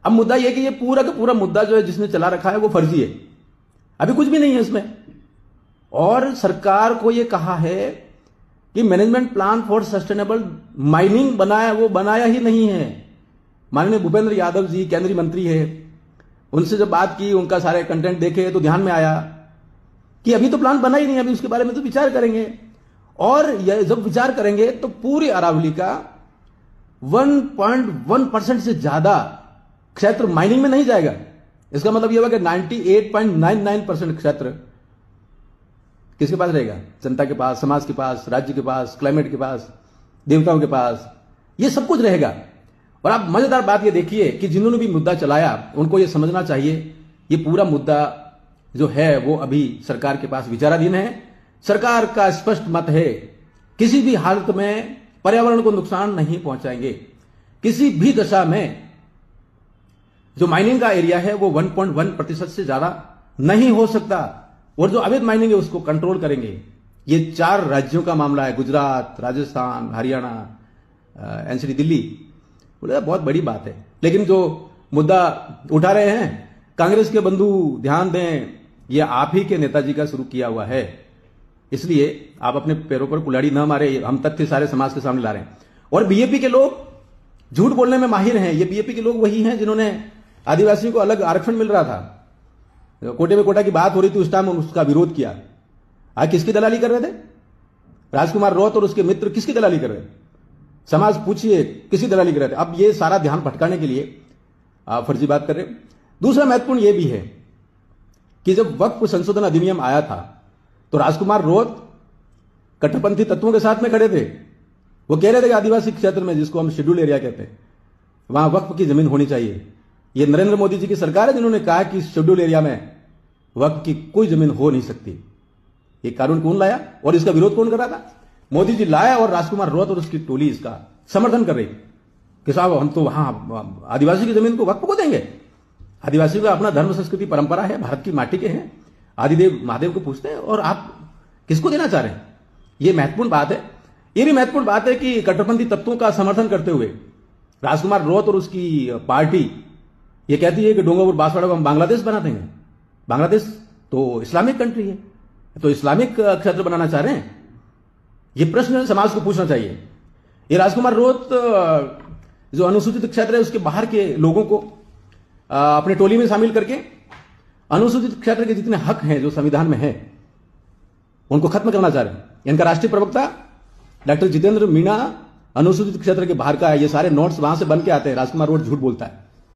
अब मुद्दा यह कि ये पूरा का पूरा मुद्दा जो है जिसने चला रखा है वो फर्जी है, अभी कुछ भी नहीं है इसमें। और सरकार को यह कहा है कि management plan for sustainable mining बनाया, वो बनाया ही नहीं है। माननीय भूपेंद्र यादव जी केंद्रीय मंत्री है, उनसे जब बात की, उनका सारे कंटेंट देखे तो ध्यान में आया कि अभी तो प्लान बना ही नहीं, अभी उसके बारे में तो विचार करेंगे। और जब विचार करेंगे तो पूरी अरावली का 1.1% से ज्यादा क्षेत्र माइनिंग में नहीं जाएगा। इसका मतलब यह होगा कि 98.99% क्षेत्र किसके पास रहेगा? जनता के पास, समाज के पास, राज्य के पास, क्लाइमेट के पास, देवताओं के पास, ये सब कुछ रहेगा। और आप मजेदार बात ये देखिए कि जिन्होंने भी मुद्दा चलाया उनको ये समझना चाहिए ये पूरा मुद्दा जो है वो अभी सरकार के पास विचाराधीन है। सरकार का स्पष्ट मत है किसी भी हालत में पर्यावरण को नुकसान नहीं पहुंचाएंगे। किसी भी दशा में जो माइनिंग का एरिया है वो 1.1% से ज्यादा नहीं हो सकता, और जो अवैध माइनिंग है उसको कंट्रोल करेंगे। ये 4 राज्यों का मामला है, गुजरात, राजस्थान, हरियाणा, एनसीडी दिल्ली। बोले बहुत बड़ी बात है, लेकिन जो मुद्दा उठा रहे हैं कांग्रेस के बंधु ध्यान दें, ये आप ही के नेताजी का शुरू किया हुआ है, इसलिए आप अपने पैरों पर कुल्हाड़ी न मारे। हम तथ्य सारे समाज के सामने ला रहे हैं। और बीजेपी के लोग झूठ बोलने में माहिर हैं। ये बीजेपी के लोग वही हैं जिन्होंने आदिवासियों को अलग आरक्षण मिल रहा था, कोटे में कोटा की बात हो रही थी, उस टाइम उसका विरोध किया। आज किसकी दलाली कर रहे थे? राजकुमार रौत और उसके मित्र किसकी दलाली कर रहे थे? समाज पूछिए किसकी दलाली कर रहे थे? अब ये सारा ध्यान भटकाने के लिए आप फर्जी बात कर रहे हो। दूसरा महत्वपूर्ण यह भी है कि जब वक्फ संशोधन अधिनियम आया था तो राजकुमार रौत कट्टरपंथी तत्वों के साथ में खड़े थे। वो कह रहे थे कि आदिवासी क्षेत्र में, जिसको हम शेड्यूल एरिया कहते हैं, वहां वक्फ की जमीन होनी चाहिए। ये नरेंद्र मोदी जी की सरकार है जिन्होंने कहा कि शेड्यूल एरिया में वक्फ की कोई जमीन हो नहीं सकती। ये कानून कौन लाया और इसका विरोध कौन कर रहा था? मोदी जी लाया, और राजकुमार रौत और उसकी टोली इसका समर्थन कर रही कि साहब हम तो वहां आदिवासी की जमीन को वक्फ को देंगे। आदिवासी का अपना धर्म, संस्कृति, परंपरा है, भारत की माटी के हैं, आदिदेव महादेव को पूछते हैं, और आप किसको देना चाह रहे हैं? यह महत्वपूर्ण बात है। यह भी महत्वपूर्ण बात है कि कट्टरपंथी तत्वों का समर्थन करते हुए राजकुमार रौत और उसकी पार्टी ये कहती है कि डोंगरपुर बांसवाड़ा को हम बांग्लादेश बना देंगे। बांग्लादेश तो इस्लामिक कंट्री है, तो इस्लामिक क्षेत्र बनाना चाह रहे हैं? ये प्रश्न समाज को पूछना चाहिए। ये राजकुमार रौत जो अनुसूचित क्षेत्र है उसके बाहर के लोगों को अपने टोली में शामिल करके अनुसूचित क्षेत्र के जितने हक हैं जो संविधान में है उनको खत्म करना चाह रहे हैं। इनका राष्ट्रीय प्रवक्ता डॉक्टर जितेंद्र मीणा अनुसूचित क्षेत्र के बाहर का है। ये सारे नोट्स वहां से बन के आते हैं। राजकुमार रौत झूठ बोलता है।